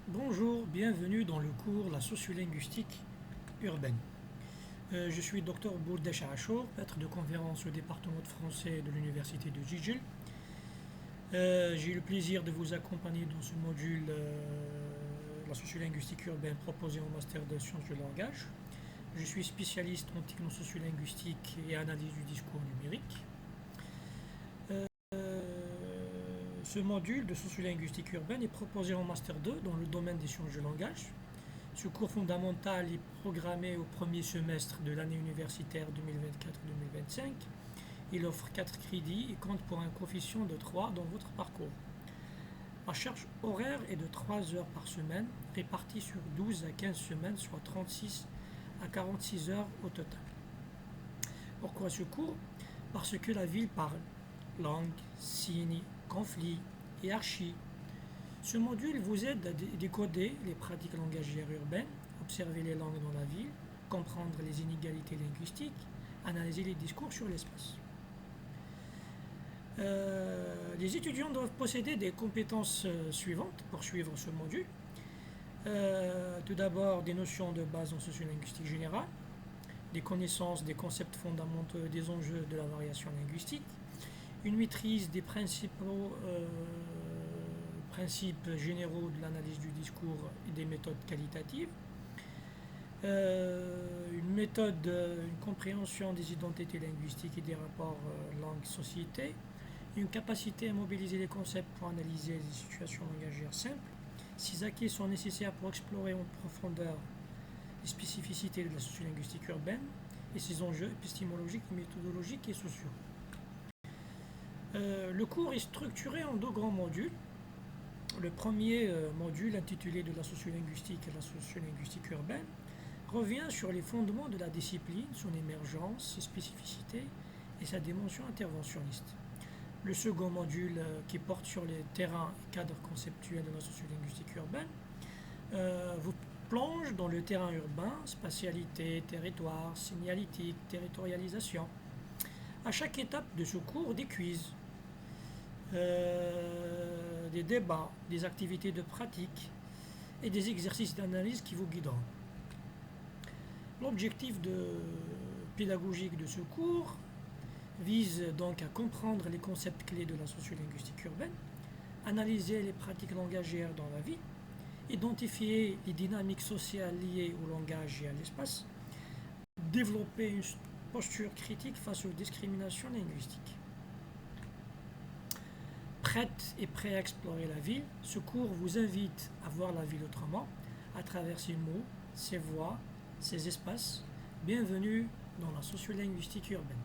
Bonjour, bienvenue dans le cours La sociolinguistique urbaine. Je suis Dr Bourdesh Achour, maître de conférence au département de français de l'université de Jijil. J'ai le plaisir de vous accompagner dans ce module La sociolinguistique urbaine proposé en master de sciences du langage. Je suis spécialiste en technosociolinguistique et analyse du discours numérique. Ce module de sociolinguistique urbaine est proposé en Master 2 dans le domaine des sciences du langage. Ce cours fondamental est programmé au premier semestre de l'année universitaire 2024-2025. Il offre 4 crédits et compte pour un coefficient de 3 dans votre parcours. La charge horaire est de 3 heures par semaine, répartie sur 12 à 15 semaines, soit 36 à 46 heures au total. Pourquoi ce cours? Parce que la ville parle langue, signes, conflits, hiérarchie. Ce module vous aide à décoder les pratiques langagières urbaines, observer les langues dans la ville, comprendre les inégalités linguistiques, analyser les discours sur l'espace. Les étudiants doivent posséder des compétences suivantes pour suivre ce module. Tout d'abord, des notions de base en sociolinguistique générale, des connaissances des concepts fondamentaux et des enjeux de la variation linguistique, une maîtrise des principes généraux de l'analyse du discours et des méthodes qualitatives, une compréhension des identités linguistiques et des rapports langue-société, une capacité à mobiliser les concepts pour analyser les situations langagières simples. Ces acquis sont nécessaires pour explorer en profondeur les spécificités de la sociolinguistique urbaine et ses enjeux épistémologiques, méthodologiques et sociaux. Le cours est structuré en 2 grands modules. Le premier module, intitulé de la sociolinguistique et la sociolinguistique urbaine, revient sur les fondements de la discipline, son émergence, ses spécificités et sa dimension interventionniste. Le second module, qui porte sur les terrains et cadres conceptuels de la sociolinguistique urbaine, vous plonge dans le terrain urbain, spatialité, territoire, signalétique, territorialisation. À chaque étape de ce cours, des quiz, des débats, des activités de pratique et des exercices d'analyse qui vous guideront. L'objectif pédagogique de ce cours vise donc à comprendre les concepts clés de la sociolinguistique urbaine, analyser les pratiques langagières dans la vie, identifier les dynamiques sociales liées au langage et à l'espace, développer une posture critique face aux discriminations linguistiques. Prête et prêt à explorer la ville, ce cours vous invite à voir la ville autrement, à travers ses mots, ses voix, ses espaces. Bienvenue dans la sociolinguistique urbaine.